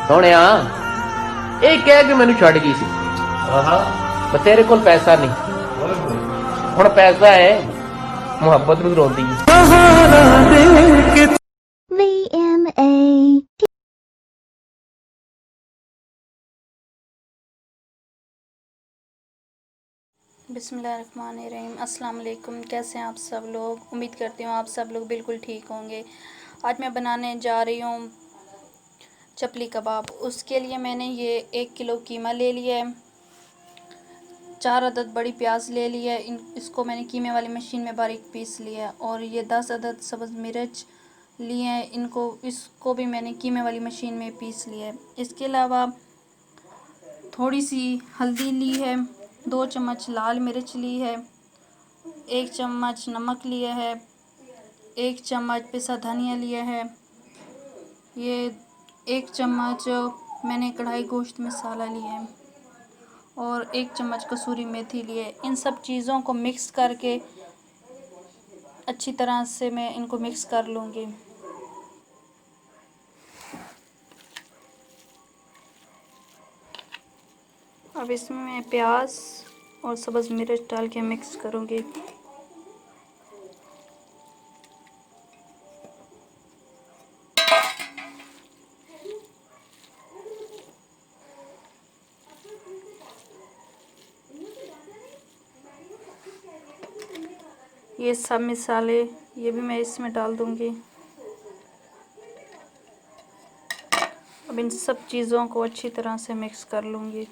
ਸੋਹਣਿਆ ਇਹ ਕਹਿ ਕੇ ਮੈਨੂੰ ਛੱਡ ਗਈ ਸੀ ਮੈਂ ਤੇਰੇ ਕੋਲ ਪੈਸਾ ਨਹੀਂ ਹੁਣ ਪੈਸਾ ਹੈ ਮੁਹੱਬਤ ਨੂੰ ਰੋਂਦੀ VMA बिस्मिल्लाहिर्रहमानिर्रहीम। अस्सलाम वालेकुम। कैसे हैं आप सब लोग? उम्मीद करती हूँ आप सब लोग बिल्कुल ठीक होंगे। आज मैं बनाने जा रही हूँ चपली कबाब। उसके लिए मैंने ये 1 किलो कीमा ले लिया है, 4 अदद बड़ी प्याज ले लिया है, इसको मैंने कीमे वाली मशीन में बारीक पीस लिया है, और ये 10 अदद सब्ज़ मिर्च लिए हैं, इसको भी मैंने कीमे वाली मशीन में पीस लिया है। इसके अलावा थोड़ी सी हल्दी ली है, 2 चम्मच लाल मिर्च ली है, 1 चम्मच नमक लिया है, 1 चम्मच पिसा धनिया लिया है, ये 1 चम्मच मैंने कढ़ाई गोश्त मसाला लिया है, और 1 चम्मच कसूरी मेथी लिए है। इन सब चीज़ों को मिक्स करके अच्छी तरह से मैं इनको मिक्स कर लूँगी। अब इसमें मैं प्याज और सब्ज़ मिर्च डाल के मिक्स करूँगी। ये सब मसाले ये भी मैं इसमें डाल दूँगी। अब इन सब चीज़ों को अच्छी तरह से मिक्स कर लूँगी।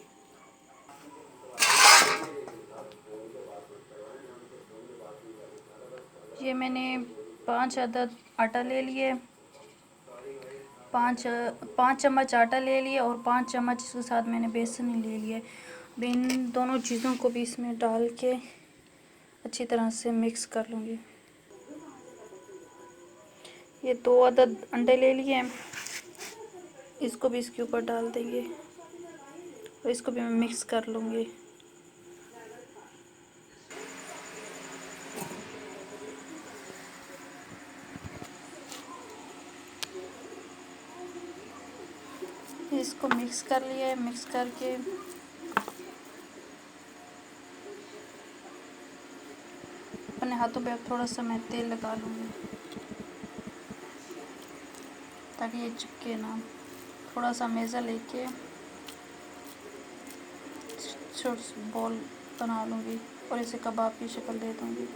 ये मैंने 5 अदद आटा ले लिए, 5 चम्मच आटा ले लिया, और 5 चम्मच इसके साथ मैंने बेसन ले लिया। अब इन दोनों चीज़ों को भी इसमें डाल के अच्छी तरह से मिक्स कर लूँगी। ये 2 अदद अंडे ले लिए हैं, इसको भी इसके ऊपर डाल देंगे और इसको भी मैं मिक्स कर लूँगी। इसको मिक्स कर लिया है, मिक्स करके अपने हाथों पे थोड़ा सा मैं तेल लगा लूँगी ताकि ये चिपके ना। थोड़ा सा मेज़ा लेके छोटी बॉल बना लूँगी और इसे कबाब की शक्ल दे दूँगी।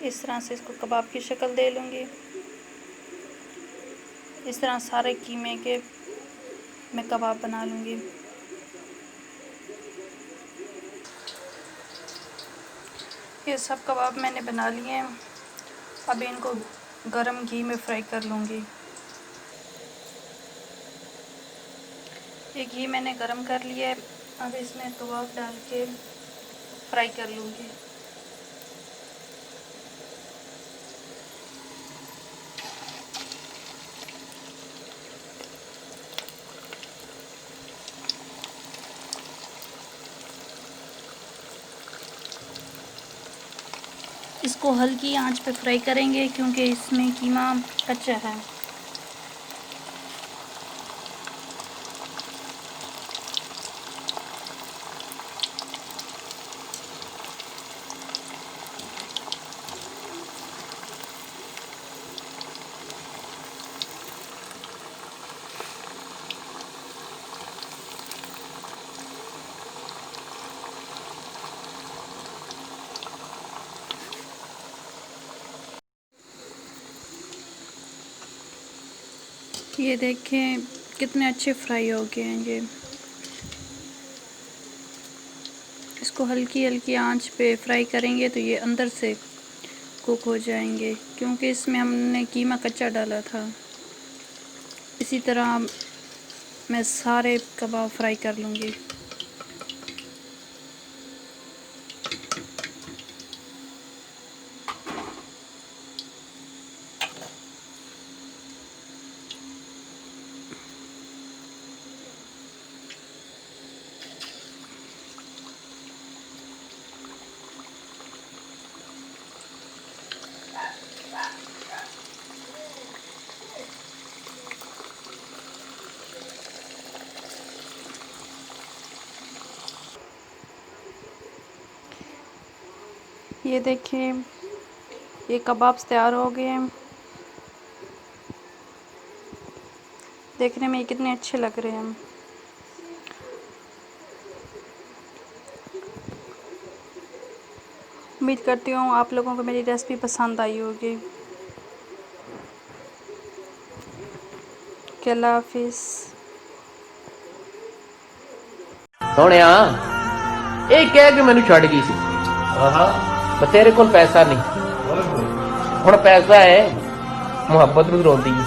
इस तरह से इसको कबाब की शक्ल दे लूँगी। इस तरह सारे कीमे के मैं कबाब बना लूँगी। ये सब कबाब मैंने बना लिए हैं। अब इनको गरम घी में फ्राई कर लूँगी। ये घी मैंने गरम कर लिया है, अब इसमें कबाब डाल के फ्राई कर लूँगी। इसको हल्की आंच पे फ्राई करेंगे क्योंकि इसमें कीमा कच्चा है। ये देखें कितने अच्छे फ्राई हो गए हैं ये। इसको हल्की हल्की आंच पे फ्राई करेंगे तो ये अंदर से कुक हो जाएंगे क्योंकि इसमें हमने कीमा कच्चा डाला था। इसी तरह मैं सारे कबाब फ्राई कर लूँगी। ये देखिए ये कबाब तैयार हो गए हैं। देखने में ये कितने अच्छे लग रहे हैं। उम्मीद करती हूँ आप लोगों को मेरी रेसिपी पसंद आई होगी। अल्लाह हाफिज़। ਸੋਹਣਿਆ ਇਹ ਕਹਿ ਕੇ ਮੈਨੂੰ ਛੱਡ ਗਈ ਸੀ ਮੈਂ ਤੇਰੇ ਕੋਲ ਪੈਸਾ ਨਹੀਂ ਹੁਣ ਪੈਸਾ ਹੈ ਮੁਹੱਬਤ ਨੂੰ ਰੋਂਦੀ ਹੈ